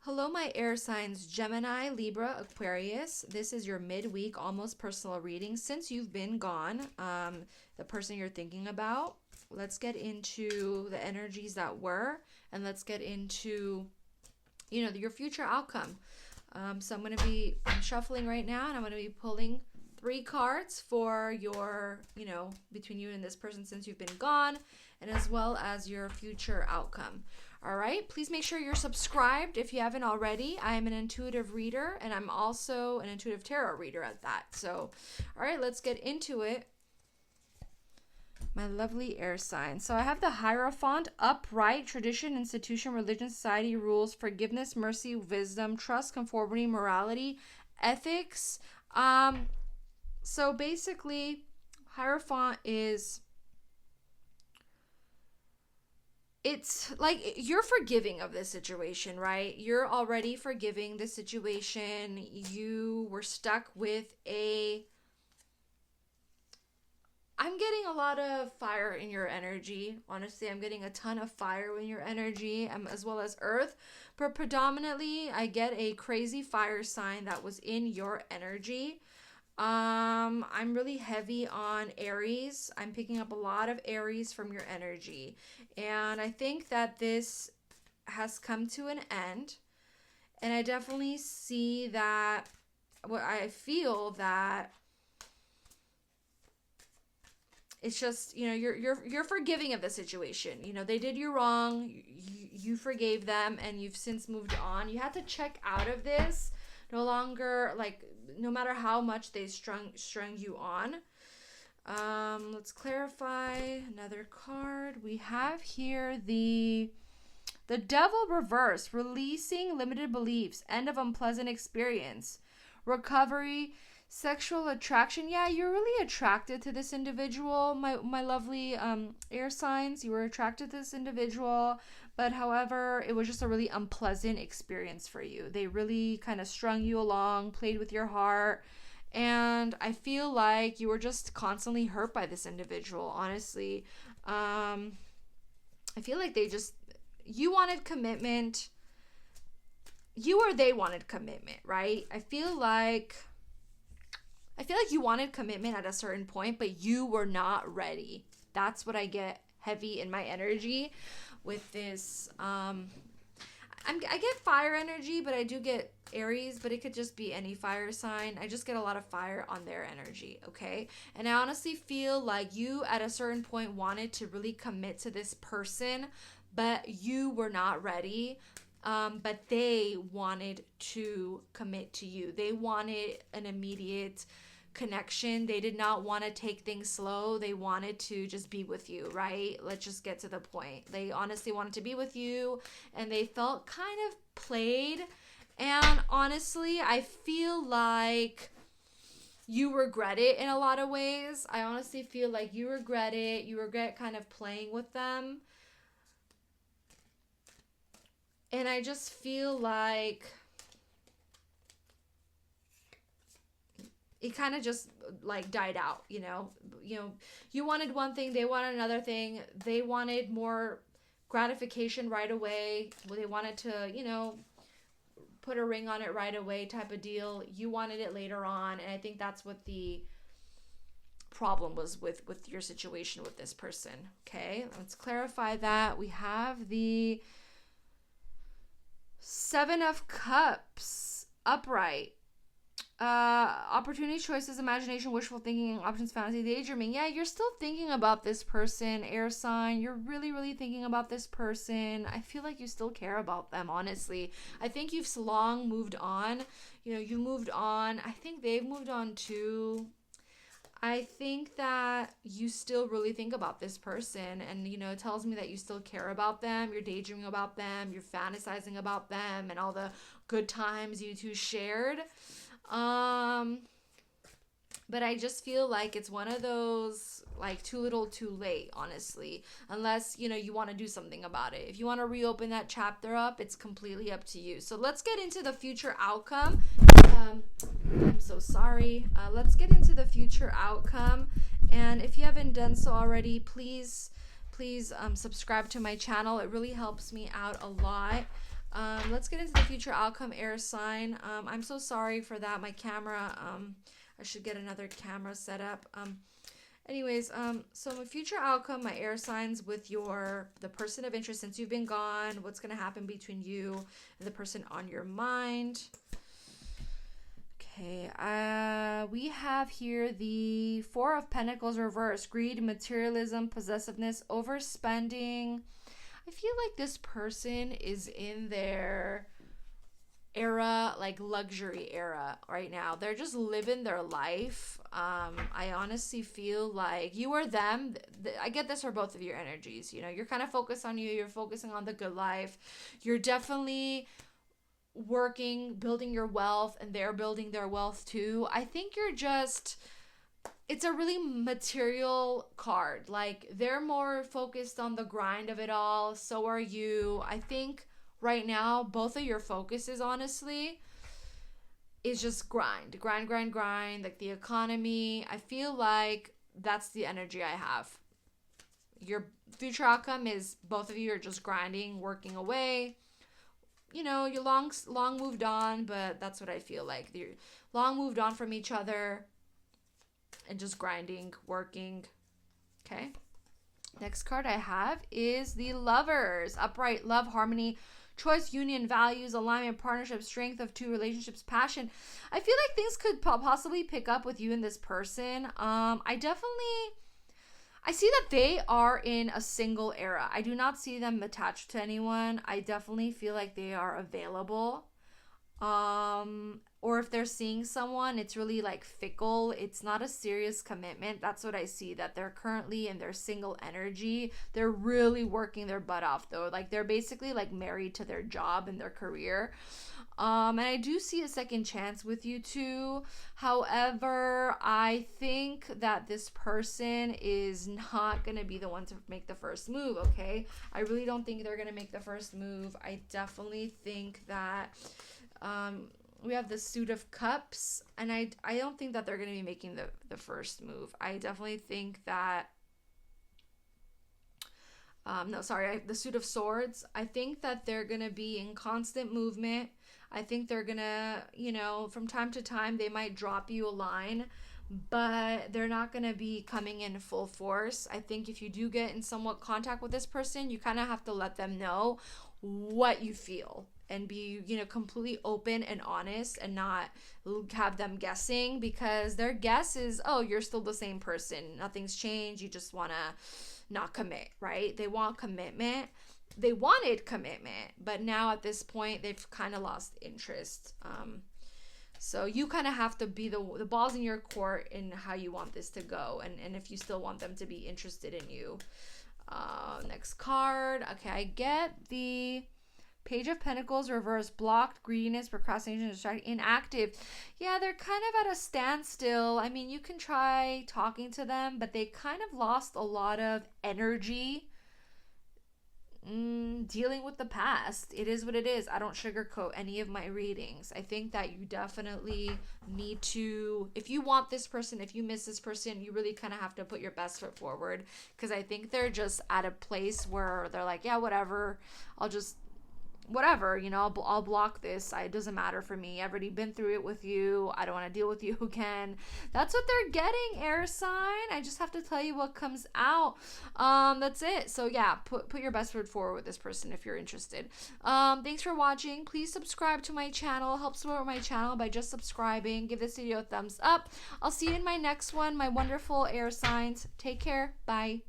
Hello, my air signs Gemini, Libra, Aquarius. This is your midweek, almost personal reading. Since you've been gone, the person you're thinking about, let's get into the energies that were, and let's get into, your future outcome. So I'm shuffling right now, and I'm going to be pulling three cards for your, between you and this person since you've been gone, and as well as your future outcome. All right, please make sure you're subscribed if you haven't already. I am an intuitive reader, and I'm also an intuitive tarot reader at that. So, all right, let's get into it. My lovely air sign. So I have the Hierophant, upright, tradition, institution, religion, society, rules, forgiveness, mercy, wisdom, trust, conformity, morality, ethics. So basically, Hierophant is, it's like you're forgiving of this situation, right? You're already forgiving the situation. You were stuck with I'm getting a lot of fire in your energy. Honestly, I'm getting a ton of fire in your energy, as well as earth. But predominantly, I get a crazy fire sign that was in your energy. I'm really heavy on Aries. I'm picking up a lot of Aries from your energy. And I think that this has come to an end. And I definitely see that, I feel that it's just, you're forgiving of the situation. They did you wrong. You forgave them, and you've since moved on. You had to check out of this. No longer, no matter how much they strung you on. Let's clarify another card. We have here the Devil reverse, releasing limited beliefs, end of unpleasant experience, recovery, sexual attraction. Yeah, you're really attracted to this individual, my lovely air signs. You were attracted to this individual, but however, it was just a really unpleasant experience for you. They really kind of strung you along, played with your heart, and I feel like you were just constantly hurt by this individual, honestly. I feel like you wanted commitment. You or they wanted commitment, right? I feel like you wanted commitment at a certain point, but you were not ready. That's what I get heavy in my energy with this. I get fire energy, but I do get Aries, but it could just be any fire sign. I just get a lot of fire on their energy, okay? And I honestly feel like you at a certain point wanted to really commit to this person, but you were not ready. But they wanted to commit to you. They wanted an immediate connection. They did not want to take things slow. They wanted to just be with you, right? Let's just get to the point. They honestly wanted to be with you, and they felt kind of played. And honestly, I feel like you regret it in a lot of ways. I honestly feel like you regret it. You regret kind of playing with them. And I just feel like it kind of just died out, you wanted one thing, they wanted another thing. They wanted more gratification right away. They wanted to, put a ring on it right away type of deal. You wanted it later on. And I think that's what the problem was with your situation with this person. Okay, let's clarify that. We have the Seven of Cups, upright. Opportunity, choices, imagination, wishful thinking, options, fantasy, daydreaming. Yeah, you're still thinking about this person, air sign. You're really, really thinking about this person. I feel like you still care about them, honestly. I think you've long moved on. You moved on. I think they've moved on too. I think that you still really think about this person, and it tells me that you still care about them. You're daydreaming about them, you're fantasizing about them, and all the good times you two shared. But I just feel like it's one of those, too little too late, honestly, unless you want to do something about it. If you want to reopen that chapter up, it's completely up to you. So let's get into the future outcome. I'm so sorry. Let's get into the future outcome, and if you haven't done so already, please subscribe to my channel. It really helps me out a lot. Let's get into the future outcome, air sign. I'm so sorry for that. My camera, I should get another camera set up. Anyways, so my future outcome, my air signs with the person of interest since you've been gone, what's going to happen between you and the person on your mind. Okay, we have here the Four of Pentacles reversed, greed, materialism, possessiveness, overspending. I feel like this person is in their era, like luxury era right now. They're just living their life. I honestly feel like you or them, I get this for both of your energies. You know, you're kind of focused on you, you're focusing on the good life. You're definitely working, building your wealth, and they're building their wealth too. I think it's a really material card. Like, they're more focused on the grind of it all. So are you. I think right now, both of your focuses, honestly, is just grind. Like the economy. I feel like that's the energy I have. Your future outcome is both of you are just grinding, working away. You know, you're long moved on, but that's what I feel like. You're long moved on from each other and just grinding, working. Okay. Next card I have is the Lovers. Upright, love, harmony, choice, union, values, alignment, partnership, strength of two relationships, passion. I feel like things could possibly pick up with you and this person. I see that they are in a single era. I do not see them attached to anyone. I definitely feel like they are available. Or if they're seeing someone, it's really like fickle. It's not a serious commitment. That's what I see, that they're currently in their single energy. They're really working their butt off though. Like, they're basically like married to their job and their career. And I do see a second chance with you two. However, I think that this person is not going to be the one to make the first move, okay? I really don't think they're going to make the first move. I definitely think that we have the Suit of Cups, and I don't think that they're going to be making the first move. I definitely think that the Suit of Swords. I think that they're going to be in constant movement. I think they're going to, you know, from time to time, they might drop you a line, but they're not going to be coming in full force. I think if you do get in somewhat contact with this person, you kind of have to let them know what you feel and be, you know, completely open and honest and not have them guessing, because their guess is, oh, you're still the same person. Nothing's changed. You just want to not commit, right? They want commitment. They wanted commitment, but now at this point, they've kind of lost interest. So you kind of have to be the ball's in your court in how you want this to go, and if you still want them to be interested in you. Next card. Okay, I get the Page of Pentacles reversed, blocked, greediness, procrastination, distraction, inactive. Yeah, they're kind of at a standstill. I mean, you can try talking to them, but they kind of lost a lot of energy dealing with the past. It is what it is. I don't sugarcoat any of my readings. I think that you definitely need to, if you want this person, if you miss this person, you really kind of have to put your best foot forward, because I think they're just at a place where they're like, yeah, whatever, whatever, you know, I'll block this. It doesn't matter for me. I've already been through it with you. I don't want to deal with you again. That's what they're getting, air sign. I just have to tell you what comes out. That's it. So yeah, put your best foot forward with this person if you're interested. Thanks for watching. Please subscribe to my channel. Help support my channel by just subscribing. Give this video a thumbs up. I'll see you in my next one, my wonderful air signs. Take care. Bye.